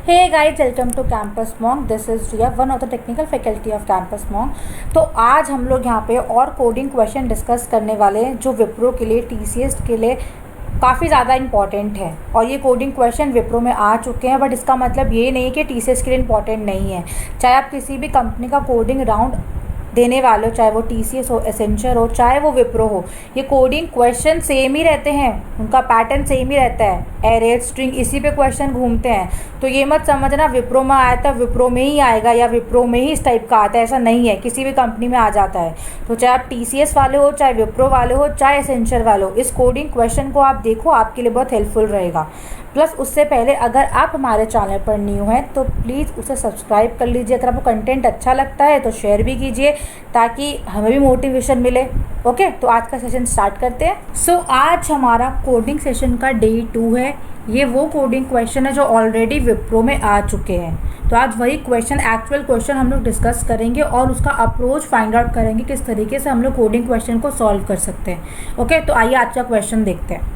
Hey guys, welcome to Campus Monk. This is Ria, one of the technical faculty of Campus Monk. तो आज हम लोग यहाँ पे और कोडिंग क्वेश्चन डिस्कस करने वाले हैं जो विप्रो के लिए, टीसीएस के लिए काफ़ी ज़्यादा इंपॉर्टेंट है। और ये कोडिंग क्वेश्चन विप्रो में आ चुके हैं, बट इसका मतलब ये नहीं कि टीसीएस के लिए इंपॉर्टेंट नहीं है। चाहे आप किसी भी कंपनी का कोडिंग राउंड देने वाले हो, चाहे वो टीसीएस हो, एसेंचर हो, चाहे वो विप्रो हो, ये कोडिंग क्वेश्चन सेम ही रहते हैं, उनका पैटर्न सेम ही रहता है। एरे स्ट्रिंग इसी पे क्वेश्चन घूमते हैं। तो ये मत समझना विप्रो में आया था विप्रो में ही आएगा या विप्रो में ही इस टाइप का आता है, ऐसा नहीं है। किसी भी कंपनी में आ जाता है। तो चाहे आप टीसीएस वाले हो, चाहे विप्रो वाले हो, चाहे एसेंचर वाले हो, इस कोडिंग क्वेश्चन को आप देखो, आपके लिए बहुत हेल्पफुल रहेगा। प्लस उससे पहले अगर आप हमारे चैनल पर न्यू हैं तो प्लीज़ उसे सब्सक्राइब कर लीजिए। अगर आपको कंटेंट अच्छा लगता है तो शेयर भी कीजिए ताकि हमें भी मोटिवेशन मिले। ओके, तो आज का सेशन स्टार्ट करते हैं। सो आज हमारा कोडिंग सेशन का डे 2 है। ये वो कोडिंग क्वेश्चन है जो ऑलरेडी विप्रो में आ चुके हैं। तो आज वही क्वेश्चन, एक्चुअल क्वेश्चन हम लोग डिस्कस करेंगे और उसका अप्रोच फाइंड आउट करेंगे किस तरीके से हम लोग कोडिंग क्वेश्चन को सॉल्व कर सकते हैं। ओके, तो आइए आज का क्वेश्चन देखते हैं।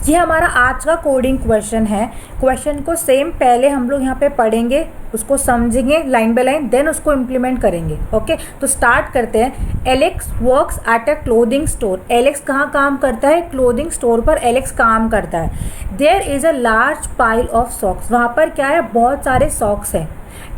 ये हमारा आज का कोडिंग क्वेश्चन है। क्वेश्चन को सेम पहले हम लोग यहाँ पे पढ़ेंगे, उसको समझेंगे लाइन बाय लाइन, देन उसको इम्प्लीमेंट करेंगे। ओके, तो स्टार्ट करते हैं। Alex works at a clothing store. Alex कहाँ काम करता है? क्लोथिंग स्टोर पर एलेक्स काम करता है। There is a large pile of socks. वहाँ पर क्या है? बहुत सारे सॉक्स हैं।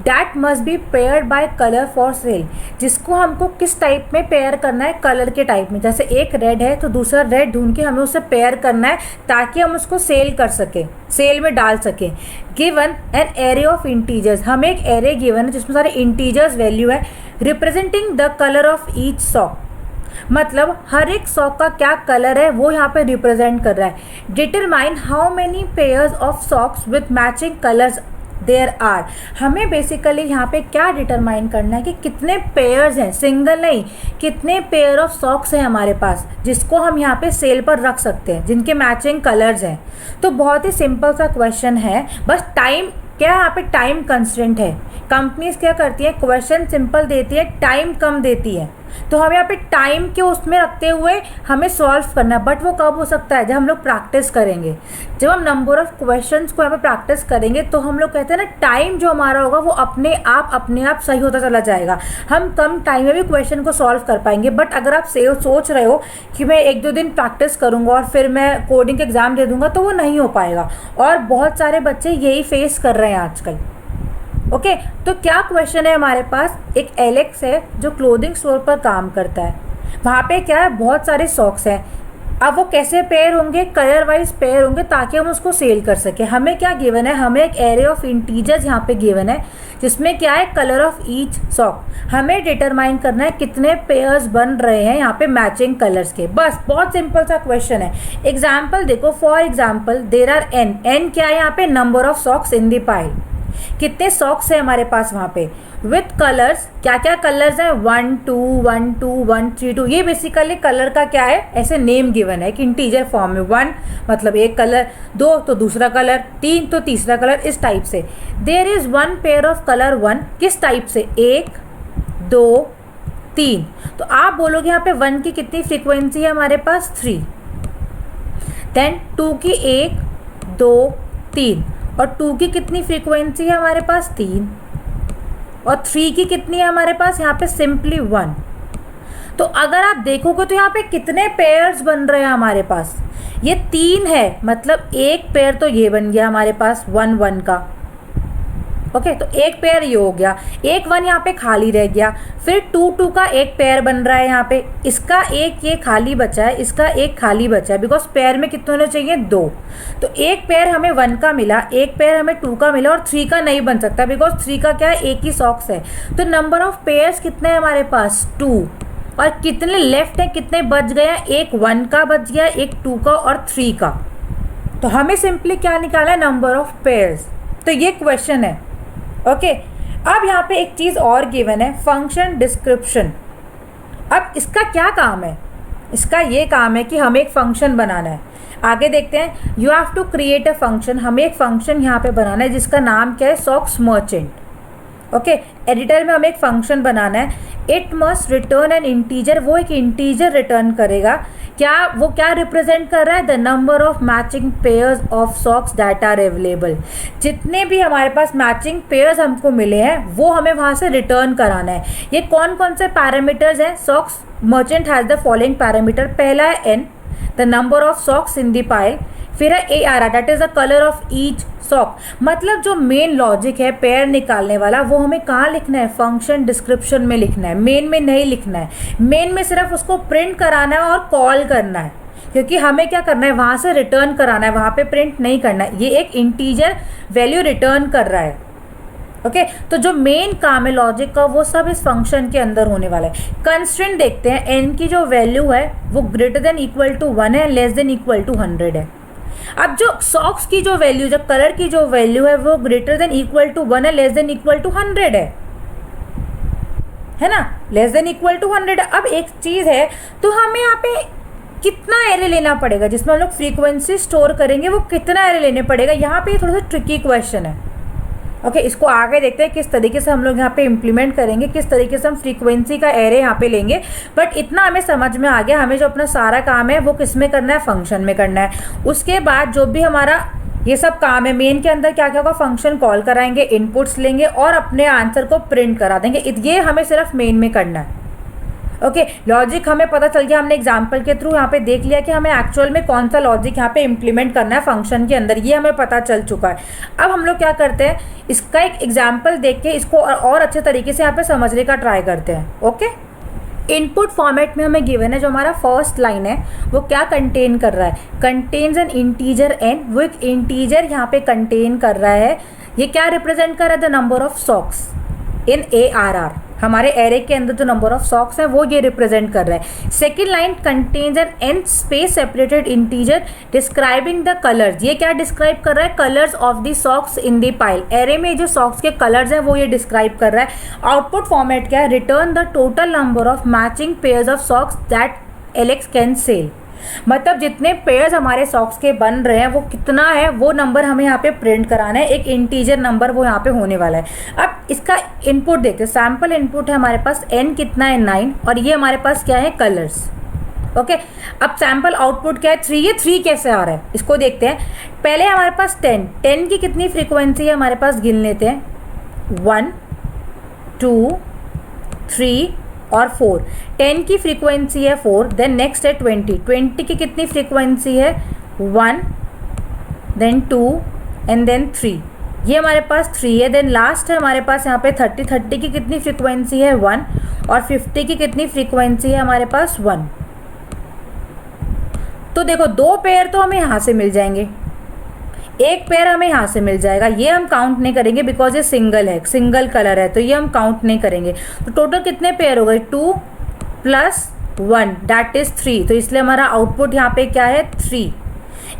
That must be paired by color for sale। जिसको हमको किस टाइप में पेयर करना है? कलर के टाइप में। जैसे एक रेड है तो दूसरा रेड ढूंढ के हमें उससे पेयर करना है ताकि हम उसको सेल कर सकें, सेल में डाल सकें। Given an array of integers. हमें एक एरे गिवन है जिसमें सारे इंटीजर्स वैल्यू है, representing the colour of each sock. मतलब हर एक सॉक का क्या कलर है वो यहाँ पे रिप्रेजेंट कर रहा है। Determine how many pairs of socks with matching colours there are. हमें बेसिकली यहाँ पे क्या डिटरमाइन करना है कि कितने पेयर्स हैं, सिंगल नहीं, कितने पेयर ऑफ सॉक्स हैं हमारे पास जिसको हम यहाँ पे सेल पर रख सकते हैं, जिनके मैचिंग कलर्स हैं। तो बहुत ही सिंपल सा क्वेश्चन है, बस टाइम क्या यहाँ पे टाइम कंस्ट्रेंट है। कंपनीज क्या करती है? क्वेश्चन सिंपल देती है, टाइम कम देती है। तो हम यहाँ पे टाइम के उसमें रखते हुए हमें सॉल्व करना है। बट वो कब हो सकता है? जब हम लोग प्रैक्टिस करेंगे। जब हम नंबर ऑफ क्वेश्चंस को यहाँ पे प्रैक्टिस करेंगे तो हम लोग कहते हैं ना, टाइम जो हमारा होगा वो अपने आप सही होता चला जाएगा। हम कम टाइम में भी क्वेश्चन को सॉल्व कर पाएंगे। बट अगर आप सोच रहे हो कि मैं 1-2 दिन प्रैक्टिस करूँगा और फिर मैं कोडिंग एग्जाम दे दूँगा, तो वो नहीं हो पाएगा। और बहुत सारे बच्चे यही फेस कर रहे हैं आजकल। ओके, तो क्या क्वेश्चन है हमारे पास? एक एलेक्स है जो क्लोथिंग स्टोर पर काम करता है। वहाँ पे क्या है? बहुत सारे सॉक्स हैं। अब वो कैसे पेयर होंगे? कलर वाइज पेयर होंगे ताकि हम उसको सेल कर सकें। हमें क्या गिवन है? हमें एक एरे ऑफ इंटीजर्स यहाँ पे गिवन है जिसमें क्या है? Colour of each sock. हमें डिटरमाइन करना है कितने पेयर्स बन रहे हैं यहाँ पे मैचिंग कलर्स के। बस बहुत सिंपल सा क्वेश्चन है। एग्जाम्पल देखो, for example there are n क्या है यहाँ पे? Number of socks in the pile. कितने सॉक्स है हमारे पास वहाँ पे? विथ कलर्स, क्या क्या कलर्स हैं? 1 2 1 2 1 3 2। ये बेसिकली कलर का क्या है? ऐसे नेम गिवन है कि इंटीजर फॉर्म में। 1 मतलब एक कलर, 2 तो दूसरा कलर, 3 तो तीसरा कलर, इस टाइप से। There is 1 pair of colour 1। किस टाइप से? 1 2 3। तो आप बोलोगे यहाँ पे 1 की कितनी फ्रीक्वेंसी है हमारे पास? 3। देन 2 की 1 2 3। और 2 की कितनी फ्रीक्वेंसी है हमारे पास? 3। और 3 की कितनी है हमारे पास? यहाँ पे सिंपली 1। तो अगर आप देखोगे तो यहाँ पे कितने पेयर्स बन रहे हैं हमारे पास? ये 3 है, मतलब एक पेयर तो ये बन गया हमारे पास 1 1 का। ओके, तो एक पेयर ये हो गया, एक 1 यहाँ पे खाली रह गया। फिर 2 2 का एक पेयर बन रहा है यहाँ पे, इसका एक ये खाली बचा है, इसका एक खाली बचा है, बिकॉज पेयर में कितने होने चाहिए? 2। तो एक पेयर हमें 1 का मिला, एक पेयर हमें 2 का मिला, और 3 का नहीं बन सकता बिकॉज 3 का क्या है? एक ही सॉक्स है। तो नंबर ऑफ पेयर्स कितने हैं हमारे पास? 2। और कितने लेफ्ट है, कितने बच गए? एक 1 का बच गया, एक 2 का और 3 का। तो हमें सिंपली क्या निकाला है? Number of pairs. तो ये क्वेश्चन है। ओके, अब यहाँ पे एक चीज़ और गिवन है, फंक्शन डिस्क्रिप्शन। अब इसका क्या काम है? इसका ये काम है कि हमें एक फंक्शन बनाना है। आगे देखते हैं। You have to create a function. हमें एक फंक्शन यहाँ पे बनाना है जिसका नाम क्या है? Socks merchant. ओके, एडिटर में हमें एक फंक्शन बनाना है। It must return N integer. वो एक इंटीजर रिटर्न करेगा क्या वो क्या रिप्रेजेंट कर रहा है? The number of matching pairs of socks that are available. जितने भी हमारे पास मैचिंग पेयर्स हमको मिले हैं वो हमें वहाँ से रिटर्न कराना है। ये कौन कौन से पैरामीटर्स हैं? Socks merchant has the following parameter. पहला है n, the number of socks in the pile. फिर है A R R, that is the colour of each sock. मतलब जो मेन लॉजिक है पेयर निकालने वाला वो हमें कहाँ लिखना है? फंक्शन डिस्क्रिप्शन में लिखना है, मेन में नहीं लिखना है। मेन में सिर्फ उसको प्रिंट कराना है और कॉल करना है, क्योंकि हमें क्या करना है? वहाँ से रिटर्न कराना है, वहाँ पे प्रिंट नहीं करना है। ये एक इंटीजर वैल्यू रिटर्न कर रहा है। ओके तो जो मेन काम है लॉजिक का वो सब इस फंक्शन के अंदर होने वाला है। कंस्ट्रेंट देखते हैं, एन की जो वैल्यू है वो ग्रेटर देन इक्वल टू 1 है, लेस देन इक्वल टू 100 है। अब जो सॉक्स की जो वैल्यू, जो कलर की जो वैल्यू है वो ग्रेटर देन इक्वल टू 1 है, लेस देन इक्वल टू 100 है ना? लेस देन इक्वल टू 100 है। अब एक चीज़ है, तो हमें यहाँ पे कितना एरे लेना पड़ेगा जिसमें हम लोग फ्रीक्वेंसी स्टोर करेंगे, वो कितना एरे लेने पड़ेगा? यहाँ पे थोड़ा सा ट्रिकी क्वेश्चन है। ओके इसको आगे देखते हैं किस तरीके से हम लोग यहाँ पे इम्प्लीमेंट करेंगे, किस तरीके से हम फ्रीक्वेंसी का एरे यहाँ पे लेंगे। बट इतना हमें समझ में आ गया, हमें जो अपना सारा काम है वो किस में करना है? फंक्शन में करना है। उसके बाद जो भी हमारा ये सब काम है, मेन के अंदर क्या क्या होगा? फंक्शन कॉल कराएंगे, इनपुट्स लेंगे और अपने आंसर को प्रिंट करा देंगे। ये हमें सिर्फ मेन में करना है। ओके लॉजिक हमें पता चल गया, हमने एग्जाम्पल के थ्रू यहाँ पे देख लिया कि हमें एक्चुअल में कौन सा लॉजिक यहाँ पे इम्प्लीमेंट करना है फंक्शन के अंदर, ये हमें पता चल चुका है। अब हम लोग क्या करते हैं, इसका एक एग्जाम्पल देख के इसको और अच्छे तरीके से यहाँ पे समझने का ट्राई करते हैं। ओके इनपुट फॉर्मेट में हमें गिवन है, जो हमारा फर्स्ट लाइन है वो क्या कंटेन कर रहा है? Contains an integer n. वो एक इंटीजर यहाँ पे कंटेन कर रहा है। ये क्या रिप्रेजेंट कर रहा है? The number of socks in A R R. हमारे एरे के अंदर जो नंबर ऑफ सॉक्स है वो ये रिप्रेजेंट कर रहा है। Second line contains n n space separated integer describing the colours. ये क्या डिस्क्राइब कर रहा है? Colours of the socks in the pile. Array में जो सॉक्स के कलर्स हैं वो ये डिस्क्राइब कर रहा है। आउटपुट फॉर्मेट क्या है? Return the total number of matching pairs of socks that Alex can sell. मतलब जितने पेयर्स हमारे सॉक्स के बन रहे हैं वो कितना है, वो नंबर हमें यहाँ पे प्रिंट कराना है। एक इंटीजर नंबर वो यहाँ पे होने वाला है। अब इसका इनपुट देखते हैं। सैम्पल इनपुट है हमारे पास n कितना है? 9। और ये हमारे पास क्या है? कलर्स। ओके अब सैम्पल आउटपुट क्या है? 3। ये 3 कैसे आ रहा है इसको देखते हैं। पहले हमारे पास 10 की कितनी फ्रीक्वेंसी है हमारे पास? गिन लेते हैं। 1 2 3 और 4। 10 की फ्रीक्वेंसी है 4। देन नेक्स्ट है 20 की कितनी फ्रीक्वेंसी है? 1 देन 2 एंड देन 3। ये हमारे पास 3 है। देन लास्ट है हमारे पास यहाँ पे 30 की कितनी फ्रीक्वेंसी है? 1। और 50 की कितनी फ्रीक्वेंसी है हमारे पास? 1। तो देखो 2 पेयर तो हमें यहाँ से मिल जाएंगे, एक पेयर हमें यहाँ से मिल जाएगा। ये हम काउंट नहीं करेंगे बिकॉज ये सिंगल है, सिंगल कलर है, तो ये हम काउंट नहीं करेंगे। तो टोटल कितने पेयर हो गए? 2 + 1 दैट इज 3। तो इसलिए हमारा आउटपुट यहाँ पे क्या है? 3।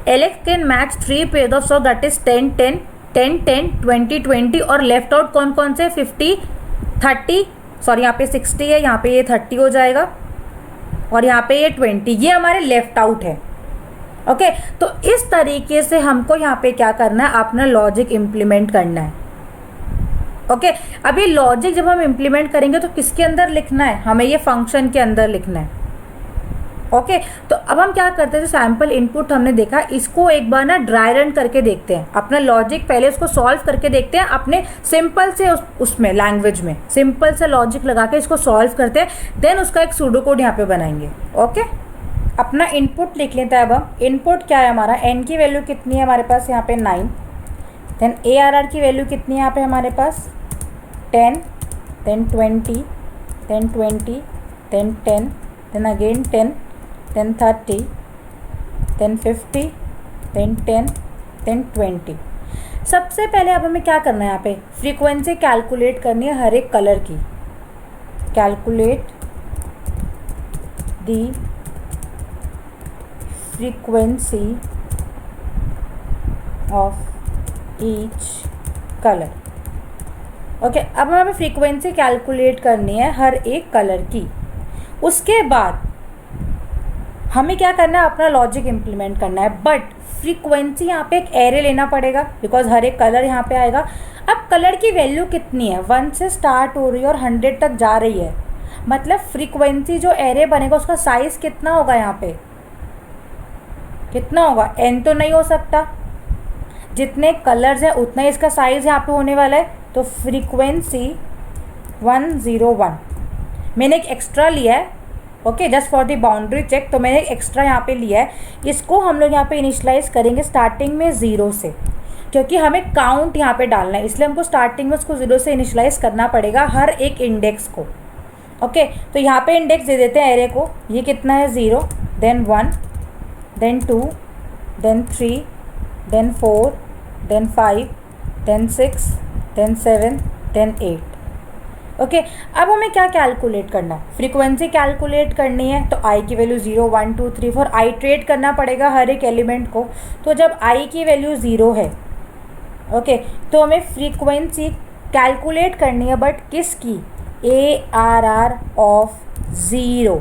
Alex can match 3 pair of socks that is 10 10 10 10 20 20। और लेफ्ट आउट कौन कौन से? 50 30 सॉरी यहाँ पे 60 है, यहाँ पे ये 30 हो जाएगा और यहाँ पे ये 20। ये हमारे लेफ्ट आउट है। ओके तो इस तरीके से हमको यहाँ पे क्या करना है? अपना लॉजिक इम्प्लीमेंट करना है। ओके अभी लॉजिक जब हम इम्प्लीमेंट करेंगे तो किसके अंदर लिखना है? हमें ये फंक्शन के अंदर लिखना है। ओके तो अब हम क्या करते हैं? जो सैम्पल इनपुट हमने देखा इसको एक बार ना ड्राई रन करके देखते हैं। अपना लॉजिक पहले उसको सॉल्व करके देखते हैं अपने सिंपल से उसमें लैंग्वेज में सिंपल से लॉजिक लगा के इसको सॉल्व करते हैं। देन उसका एक सूडो कोड यहाँ पे बनाएंगे। ओके अपना इनपुट लिख लेते हैं। अब हम इनपुट क्या है हमारा? n की वैल्यू कितनी है हमारे पास? यहाँ पे 9। देन ARR की वैल्यू कितनी है यहाँ पे हमारे पास? 10 then 20 then 20 then 10 then again 10 then 30 then 50 then 10 then 20। सबसे पहले अब हमें क्या करना है? यहाँ पे फ्रीक्वेंसी कैलकुलेट करनी है हर एक कलर की। Calculate the frequency of each color। Okay अब हमें फ्रीक्वेंसी कैलकुलेट करनी है हर एक कलर की। उसके बाद हमें क्या करना है? अपना लॉजिक इम्प्लीमेंट करना है। बट फ्रीक्वेंसी यहाँ पे एक एरे लेना पड़ेगा बिकॉज हर एक कलर यहाँ पे आएगा। अब कलर की वैल्यू कितनी है? 1 से स्टार्ट हो रही है और 100 तक जा रही है। मतलब फ्रीक्वेंसी जो एरे बनेगा उसका साइज़ कितना होगा? यहाँ पे कितना होगा, n तो नहीं हो सकता, जितने कलर्स हैं उतना ही इसका साइज यहाँ पे होने वाला है। तो फ्रीक्वेंसी 101, मैंने एक एक्स्ट्रा लिया है, okay, just for the boundary check, तो मैंने एक एक्स्ट्रा यहाँ पे लिया है। इसको हम लोग यहाँ पे इनिशलाइज करेंगे स्टार्टिंग में 0 से, क्योंकि हमें काउंट यहाँ पे डालना है, इसलिए हमको स्टार्टिंग में उसको 0 से इनिशलाइज करना पड़ेगा हर एक इंडेक्स को। ओके, तो यहाँ पे इंडेक्स दे देते हैं एरे को, ये कितना है 0, then 1, then 2, then 3, then 4, then 5, then 6, then 7, then 8। Okay, अब हमें क्या कैलकुलेट करना है, फ्रीक्वेंसी कैलकुलेट करनी है। तो आई की वैल्यू 0, 1, 2, 3, 4 आइट्रेट करना पड़ेगा हर एक एलिमेंट को। तो जब आई की वैल्यू 0 है, ओके, तो हमें फ्रीक्वेंसी कैलकुलेट करनी है, बट किसकी, ARR ऑफ 0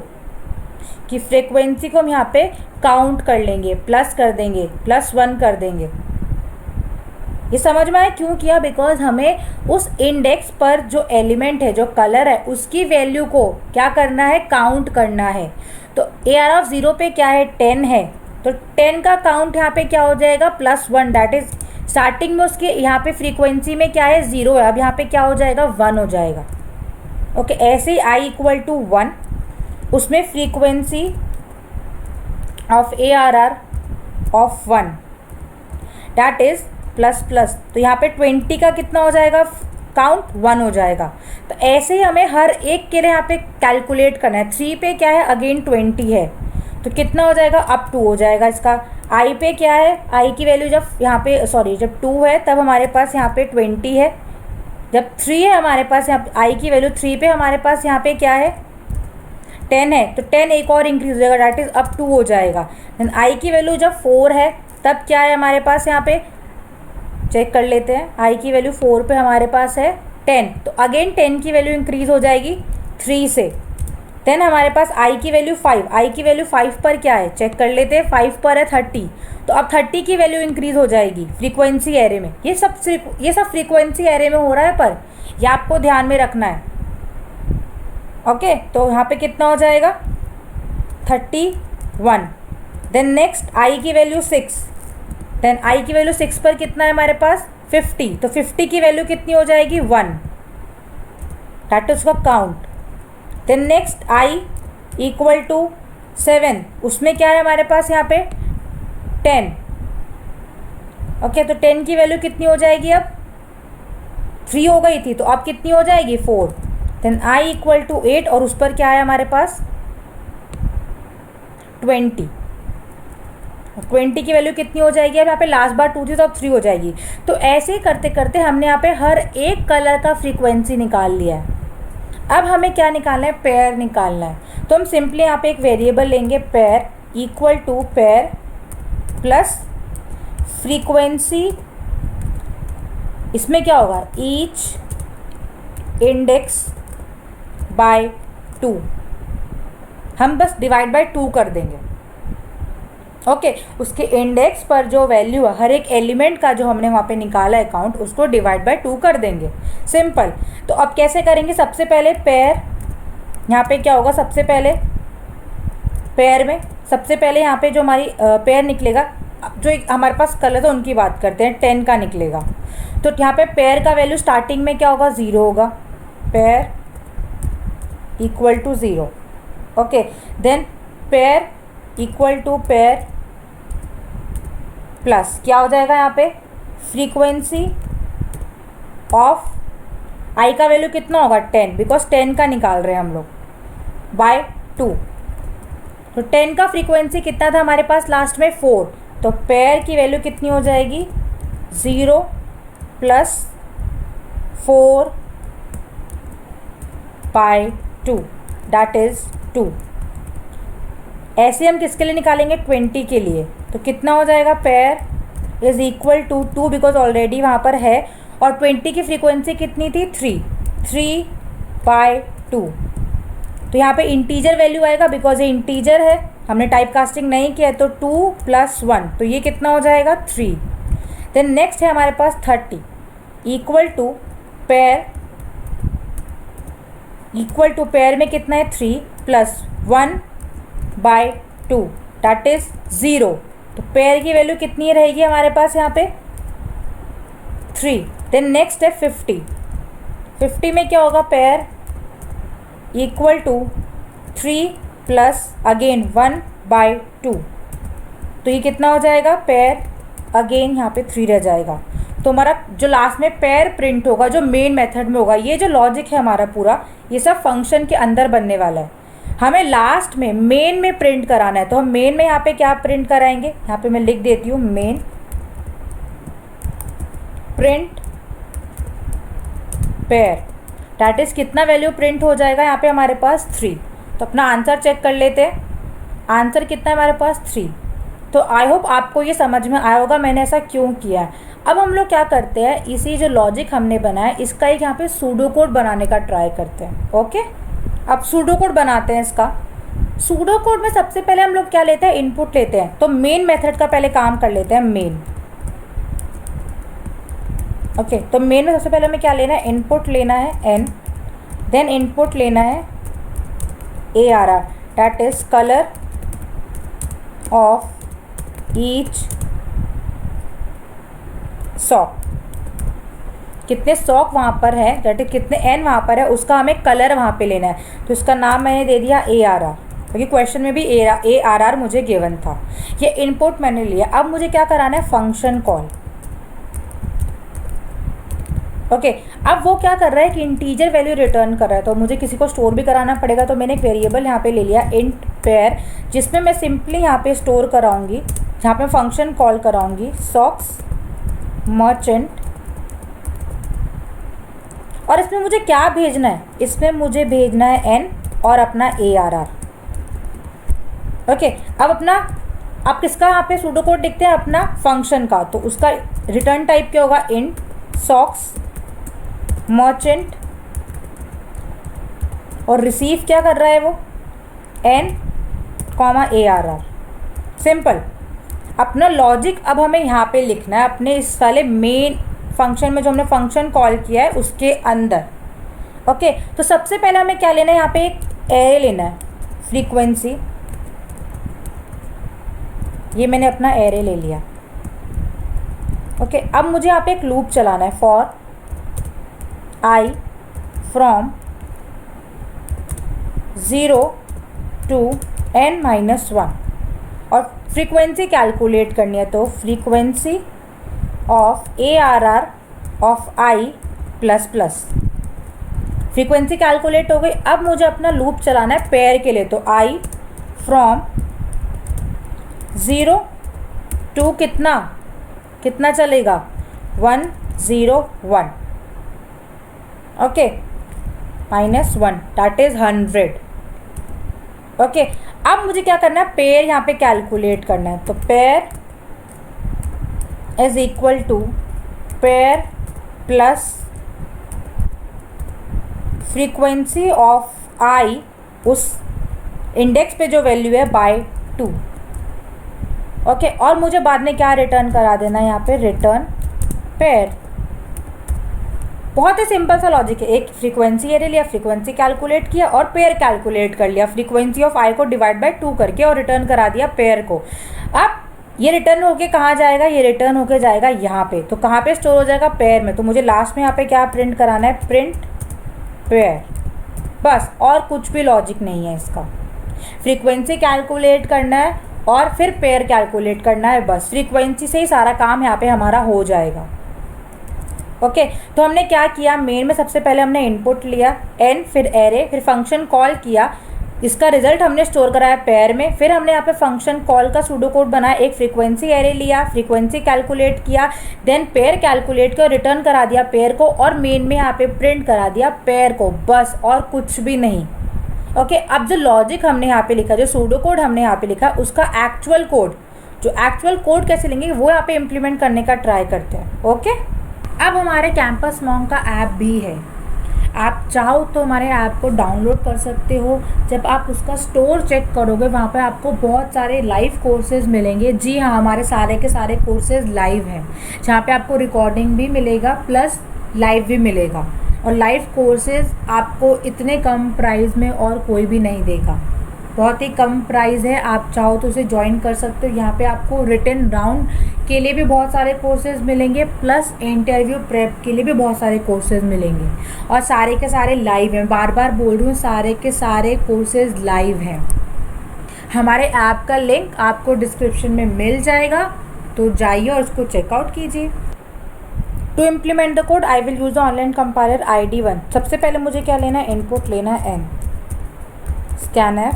की फ्रीक्वेंसी को हम यहाँ पे काउंट कर लेंगे, प्लस कर देंगे, +1 कर देंगे। ये समझ में आया क्यों किया, बिकॉज हमें उस इंडेक्स पर जो एलिमेंट है, जो कलर है, उसकी वैल्यू को क्या करना है, काउंट करना है। तो ARR ऑफ 0 पे क्या है, 10 है, तो 10 का काउंट यहाँ पे क्या हो जाएगा, +1, दैट इज स्टार्टिंग में उसके यहाँ पे फ्रीक्वेंसी में क्या है, 0 है, अब यहाँ पे क्या हो जाएगा, 1 हो जाएगा। ओके, ऐसे ही i = 1, उसमें frequency of ARR of 1 that is ++, तो यहाँ पे 20 का कितना हो जाएगा, काउंट 1 हो जाएगा। तो ऐसे ही हमें हर एक के लिए यहाँ पे कैलकुलेट करना है। 3 पे क्या है, अगेन 20 है, तो कितना हो जाएगा, अप 2 हो जाएगा इसका। आई पे क्या है, आई की वैल्यू जब यहाँ पे जब 2 है तब हमारे पास यहाँ पे 20 है, जब 3 है हमारे पास यहाँ आई की वैल्यू 3 पे हमारे पास यहाँ पे क्या है, 10 है, तो 10 एक और इंक्रीज हो जाएगा, डैट इज अप 2 हो जाएगा। देन आई की वैल्यू जब 4 है तब क्या है हमारे पास, यहाँ पे चेक कर लेते हैं, आई की वैल्यू 4 पे हमारे पास है 10, तो अगेन 10 की वैल्यू इंक्रीज हो जाएगी 3 से। देन हमारे पास आई की वैल्यू 5, आई की वैल्यू 5 पर क्या है, चेक कर लेते हैं, 5 पर है 30, तो अब 30 की वैल्यू इंक्रीज हो जाएगी फ्रीक्वेंसी एरे में। ये सब फ्रीक्वेंसी एरे में हो रहा है, पर ये आपको ध्यान में रखना है। ओके, तो यहाँ पे कितना हो जाएगा, 31। देन नेक्स्ट आई की वैल्यू 6, देन आई की वैल्यू 6 पर कितना है हमारे पास, 50, तो 50 की वैल्यू कितनी हो जाएगी, 1, दैट इज उसका काउंट। देन नेक्स्ट आई = 7, उसमें क्या है हमारे पास यहाँ पे 10। ओके, तो 10 की वैल्यू कितनी हो जाएगी, अब 3 हो गई थी, तो अब कितनी हो जाएगी, 4। देन आई = 8, और उस पर क्या है हमारे पास 20, 20 की वैल्यू कितनी हो जाएगी, अब यहाँ पे लास्ट बार 2 थी तो अब 3 हो जाएगी। तो ऐसे ही करते करते हमने यहाँ पे हर एक कलर का फ्रीक्वेंसी निकाल लिया है। अब हमें क्या निकालना है, पेयर निकालना है। तो हम सिंपली यहाँ पे एक वेरिएबल लेंगे, पेयर = पेयर प्लस फ्रीक्वेंसी, इसमें क्या होगा, ईच इंडेक्स बाय 2, हम बस डिवाइड बाय 2 कर देंगे। ओके, उसके इंडेक्स पर जो वैल्यू है, हर एक एलिमेंट का जो हमने वहाँ पे निकाला है काउंट, उसको डिवाइड बाय 2 कर देंगे, सिंपल। तो अब कैसे करेंगे, सबसे पहले पेयर, यहाँ पे क्या होगा, सबसे पहले पेयर में सबसे पहले यहाँ पे जो हमारी पेयर निकलेगा, जो हमारे पास कलर था उनकी बात करते हैं, 10 का निकलेगा। तो यहाँ पे पेयर का वैल्यू स्टार्टिंग में क्या होगा, 0 होगा, pair = 0। Okay, then pair = pair plus क्या हो जाएगा यहाँ पे, फ्रीक्वेंसी ऑफ आई का वैल्यू कितना होगा, 10, बिकॉज 10 का निकाल रहे हैं हम लोग, बाय 2। तो 10 का फ्रीक्वेंसी कितना था हमारे पास लास्ट में, 4, तो पेयर की वैल्यू कितनी हो जाएगी, 0 + 4 बाय 2, दैट इज 2। ऐसे हम किसके लिए निकालेंगे, 20 के लिए। तो कितना हो जाएगा, पेयर = 2 बिकॉज ऑलरेडी वहाँ पर है, और 20 की फ्रीक्वेंसी कितनी थी, 3 बाय 2। तो यहाँ पे इंटीजर वैल्यू आएगा, बिकॉज ये इंटीजर है, हमने टाइप कास्टिंग नहीं किया है, तो 2 + 1, तो ये कितना हो जाएगा, 3। देन नेक्स्ट है हमारे पास 30 = पेयर, पेयर में कितना है, 3 + 1 बाय 2, दैट इज 0। तो पेयर की वैल्यू कितनी रहेगी हमारे पास यहाँ पे 3। देन नेक्स्ट है 50। 50 में क्या होगा, pair equal to 3 plus again 1/2। तो ये कितना हो जाएगा, पेयर अगेन यहाँ पे 3 रह जाएगा। तो हमारा जो लास्ट में पेयर प्रिंट होगा जो मेन मेथड में होगा, ये जो लॉजिक है हमारा पूरा, ये सब फंक्शन के अंदर बनने वाला है। हमें लास्ट में मेन में प्रिंट कराना है, तो हम मेन में यहाँ पे क्या प्रिंट कराएंगे, यहाँ पे मैं लिख देती हूँ main print pair, that is कितना वैल्यू प्रिंट हो जाएगा यहाँ पे हमारे पास 3। तो अपना आंसर चेक कर लेते हैं, आंसर कितना है हमारे पास 3। तो आई होप आपको ये समझ में आया होगा मैंने ऐसा क्यों किया है। अब हम लोग क्या करते हैं, इसी जो लॉजिक हमने बनाया इसका एक यहाँ पे सूडो कोड बनाने का ट्राई करते हैं। ओके, अब सूडो कोड बनाते हैं इसका। सूडो कोड में सबसे पहले हम लोग क्या लेते हैं, इनपुट लेते हैं। तो मेन मेथड का पहले काम कर लेते हैं, मेन। ओके, तो मेन में सबसे पहले हमें क्या लेना है, इनपुट लेना है n, देन इनपुट लेना है ARR, that is colour of each sock. कितने सॉक वहाँ पर है, दैट इज कितने n वहाँ पर है, उसका हमें कलर वहाँ पे लेना है। तो इसका नाम मैंने दे दिया ARR, क्योंकि क्वेश्चन में भी ARR मुझे गिवन था। ये इनपुट मैंने लिया। अब मुझे क्या कराना है, फंक्शन कॉल। ओके, अब वो क्या कर रहा है कि इंटीजर वैल्यू रिटर्न कर रहा है, तो मुझे किसी को स्टोर भी कराना पड़ेगा। तो मैंने एक वेरिएबल यहाँ पे ले लिया इंट पेयर, जिसमें मैं सिंपली यहाँ पे स्टोर कराऊंगी, जहाँ पे फंक्शन कॉल कराऊंगी सॉक्स मर्चेंट। और इसमें मुझे क्या भेजना है, इसमें मुझे भेजना है n और अपना ARR। ओके, अब अपना, आप किसका यहाँ पे सूडो कोड लिखते हैं, अपना फंक्शन का। तो उसका रिटर्न टाइप क्या होगा, इंट सॉक्स मर्चेंट, और रिसीव क्या कर रहा है वो, n ARR। सिंपल। अपना लॉजिक अब हमें यहाँ पे लिखना है अपने इस वाले मेन फंक्शन में, जो हमने फंक्शन कॉल किया है उसके अंदर। ओके, तो सबसे पहले हमें क्या लेना है, यहाँ पे एक एरे लेना है, फ्रीक्वेंसी। ये मैंने अपना एरे ले लिया। ओके, अब मुझे यहाँ पे एक लूप चलाना है, for I from 0 to n-1, और फ्रीक्वेंसी कैलकुलेट करनी है। तो frequency of ARR of I plus plus, frequency calculate हो गई। अब मुझे अपना लूप चलाना है पेयर के लिए। तो I फ्रॉम 0 to कितना चलेगा, 1 0 1। Okay, -1, that is 100। ओके, अब मुझे क्या करना है, पेयर यहाँ पे कैलकुलेट करना है। तो pair is equal to pair plus frequency of I, उस इंडेक्स पे जो वैल्यू है, बाय 2। ओके, और मुझे बाद में क्या रिटर्न करा देना है, यहाँ पे रिटर्न पेयर। बहुत ही सिंपल सा लॉजिक है। एक फ्रीक्वेंसी एरे लिया, फ्रीक्वेंसी कैलकुलेट किया और पेयर कैलकुलेट कर लिया, फ्रीक्वेंसी ऑफ I को डिवाइड बाय 2 करके, और रिटर्न करा दिया पेयर को। अब ये रिटर्न होके कहाँ जाएगा, ये रिटर्न होके जाएगा यहाँ पे। तो कहाँ पे स्टोर हो जाएगा, पेयर में। तो मुझे लास्ट में यहाँ पे क्या प्रिंट कराना है, प्रिंट पेयर, बस, और कुछ भी लॉजिक नहीं है इसका। फ्रीक्वेंसी कैलकुलेट करना है और फिर पेयर कैलकुलेट करना है, बस। फ्रीक्वेंसी से ही सारा काम यहाँ पे हमारा हो जाएगा। ओके, तो हमने क्या किया, मेन में सबसे पहले हमने इनपुट लिया n, फिर एरे, फिर फंक्शन कॉल किया, इसका रिजल्ट हमने स्टोर कराया पेयर में। फिर हमने यहाँ पे फंक्शन कॉल का सूडो कोड बनाया, एक फ्रीक्वेंसी एरे लिया, फ्रीक्वेंसी कैलकुलेट किया, देन पेयर कैलकुलेट कर रिटर्न करा दिया पेयर को, और मेन में यहाँ पे प्रिंट करा दिया पेयर को, बस, और कुछ भी नहीं। ओके, अब जो लॉजिक हमने यहाँ पे लिखा, जो सूडो कोड हमने यहाँ पे लिखा, उसका एक्चुअल कोड, जो एक्चुअल कोड कैसे लेंगे वो यहाँ पे इम्प्लीमेंट करने का ट्राई करते हैं। ओके, अब हमारे कैंपस मॉन्क का ऐप भी है। आप चाहो तो हमारे ऐप को डाउनलोड कर सकते हो। जब आप उसका स्टोर चेक करोगे, वहाँ पे आपको बहुत सारे लाइव कोर्सेज मिलेंगे। जी हाँ, हमारे सारे के सारे कोर्सेज लाइव हैं, जहाँ पे आपको रिकॉर्डिंग भी मिलेगा प्लस लाइव भी मिलेगा। और लाइव कोर्सेज आपको इतने कम प्राइस में और कोई भी नहीं देगा। बहुत ही कम प्राइस है, आप चाहो तो उसे ज्वाइन कर सकते हो। यहाँ पे आपको रिटन राउंड के लिए भी बहुत सारे कोर्सेज मिलेंगे, प्लस इंटरव्यू प्रेप के लिए भी बहुत सारे कोर्सेज मिलेंगे, और सारे के सारे लाइव हैं। बार बार बोल रही हूँ, सारे के सारे कोर्सेज लाइव हैं। हमारे ऐप का लिंक आपको डिस्क्रिप्शन में मिल जाएगा, तो जाइए और उसको चेकआउट कीजिए। To implement the code I will use the online compiler ID1। सबसे पहले मुझे क्या लेना है, इनपुट लेना है n, scanf,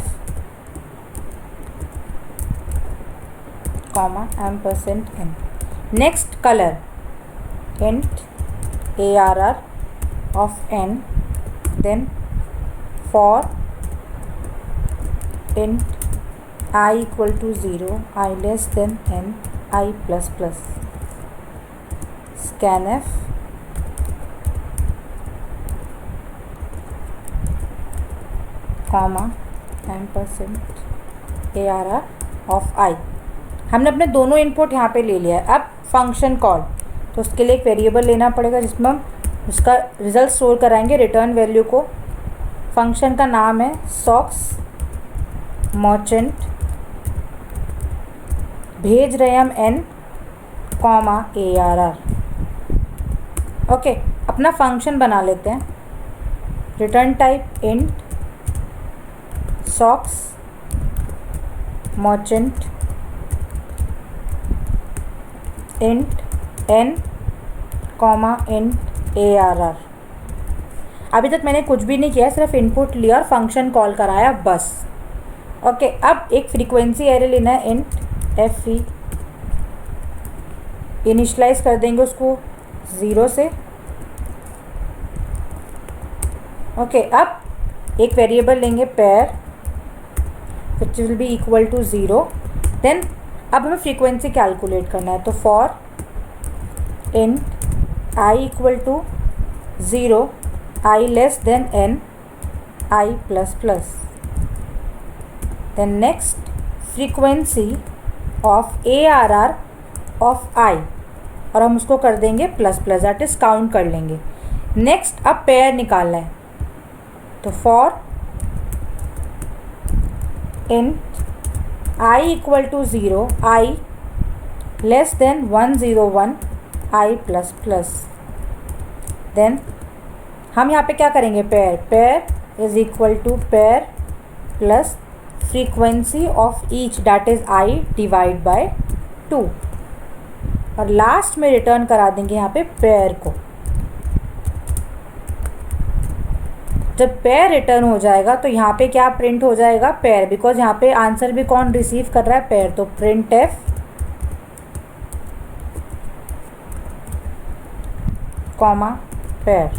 %n। Next colour int ARR of n, then for int I equal to 0, I less than n, I plus plus, scanf %ARR of I। हमने अपने दोनों इनपुट यहाँ पे ले लिया है। अब फंक्शन कॉल, तो उसके लिए एक वेरिएबल लेना पड़ेगा जिसमें हम उसका रिजल्ट स्टोर कराएंगे, रिटर्न वैल्यू को। फंक्शन का नाम है सॉक्स मर्चेंट, भेज रहे हम n, ARR। ओके, अपना फंक्शन बना लेते हैं। Return type int socks merchant int n, int ARR। अभी तक मैंने कुछ भी नहीं किया, सिर्फ इनपुट लिया और फंक्शन कॉल कराया बस। ओके, अब एक फ्रीक्वेंसी एरे लेना है, इंट FE, इनिशलाइज कर देंगे उसको 0 से। ओके, अब एक वेरिएबल लेंगे pair, which will be equal to 0। Then अब हमें फ्रीक्वेंसी कैलकुलेट करना है, तो for int I equal to 0, I less than n, I plus plus. Then next frequency of ARR of I, और हम उसको कर देंगे plus plus, that is count कर लेंगे। नेक्स्ट अब पेयर निकालना है, तो for int I equal to 0, I less than 101, I plus plus. Then हम यहाँ पे क्या करेंगे, pair is equal to pair plus frequency of each, that is I divide by 2, और लास्ट में रिटर्न करा देंगे यहाँ पे पेयर को। जब पेयर रिटर्न हो जाएगा तो यहाँ पे क्या प्रिंट हो जाएगा, पेयर, बिकॉज यहाँ पे आंसर भी कौन रिसीव कर रहा है, पेयर, तो प्रिंट एफ पेयर।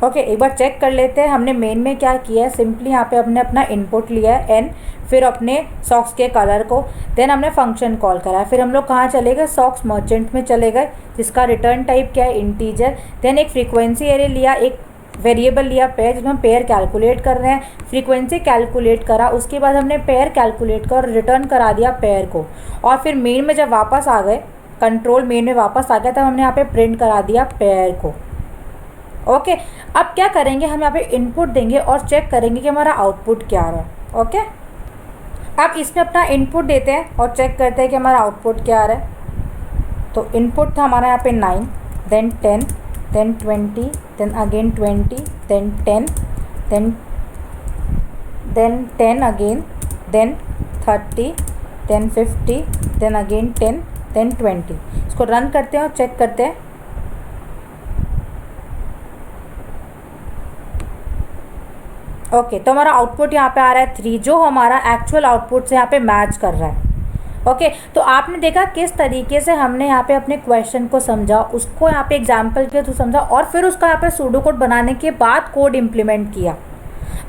ओके, एक बार चेक कर लेते हैं हमने मेन में क्या किया है। सिंपली यहाँ पे हमने अपना इनपुट लिया है n, फिर अपने सॉक्स के कलर को, देन हमने फंक्शन कॉल करा है। फिर हम लोग कहाँ चले गए, सॉक्स मर्चेंट में चले गए, जिसका रिटर्न टाइप क्या है, इंटीजर। देन एक फ्रीक्वेंसी एरे लिया, एक वेरिएबल लिया पेयर, जिसमें हम पेयर कैलकुलेट कर रहे हैं। फ्रीक्वेंसी कैलकुलेट करा, उसके बाद हमने पेयर कैलकुलेट कर रिटर्न करा दिया पेयर को, और फिर मेन में जब वापस आ गए, कंट्रोल मेन में वापस आ गया, तब हमने यहाँ पे प्रिंट करा दिया पेयर को। ओके, अब क्या करेंगे, हम यहाँ पे इनपुट देंगे और चेक करेंगे कि हमारा आउटपुट क्या आ रहा है। ओके, अब इसमें अपना इनपुट देते हैं और चेक करते हैं कि हमारा आउटपुट क्या आ रहा है। तो इनपुट था हमारा यहाँ पे 9, then 10, then 20, then again 20, then 10, then 10 again, then 30, then 50, then again 10, then 20। इसको रन करते हैं और चेक करते हैं। ओके, तो हमारा आउटपुट यहाँ पे आ रहा है 3, जो हमारा एक्चुअल आउटपुट से यहाँ पे मैच कर रहा है। ओके, तो आपने देखा किस तरीके से हमने यहाँ पे अपने क्वेश्चन को समझा, उसको यहाँ पे एग्जाम्पल के थ्रू समझा, और फिर उसका यहाँ पे सूडो कोड बनाने के बाद कोड इम्प्लीमेंट किया।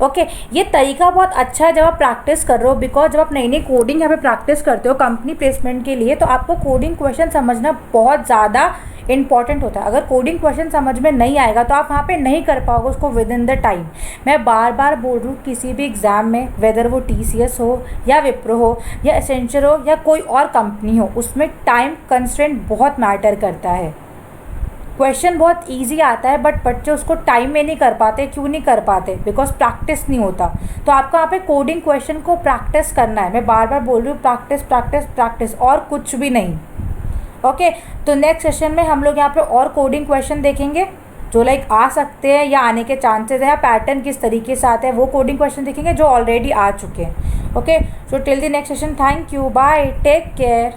ओके, ये तरीका बहुत अच्छा है जब आप प्रैक्टिस कर रहे हो, बिकॉज जब आप नई नई कोडिंग यहाँ पे प्रैक्टिस करते हो कंपनी प्लेसमेंट के लिए, तो आपको कोडिंग क्वेश्चन समझना बहुत ज़्यादा इंपॉर्टेंट होता है। अगर कोडिंग क्वेश्चन समझ में नहीं आएगा तो आप वहाँ पे नहीं कर पाओगे उसको विद इन द टाइम। मैं बार बार बोल रही हूँ, किसी भी एग्ज़ाम में, वेदर वो TCS हो या विप्रो हो या एसेंचर हो या कोई और कंपनी हो, उसमें टाइम कंस्ट्रेंट बहुत मैटर करता है। क्वेश्चन बहुत इजी आता है बट बच्चे उसको टाइम में नहीं कर पाते। क्यों नहीं कर पाते? बिकॉज प्रैक्टिस नहीं होता। तो आपको यहाँ पे कोडिंग क्वेश्चन को प्रैक्टिस करना है। मैं बार बार बोल रही हूँ, प्रैक्टिस प्रैक्टिस प्रैक्टिस, और कुछ भी नहीं। ओके, तो नेक्स्ट सेशन में हम लोग यहाँ पे और कोडिंग क्वेश्चन देखेंगे जो लाइक आ सकते हैं या आने के चांसेस है, या पैटर्न किस तरीके से आते हैं, वो कोडिंग क्वेश्चन देखेंगे जो ऑलरेडी आ चुके हैं। Okay, so till the next session, thank you, bye, take care.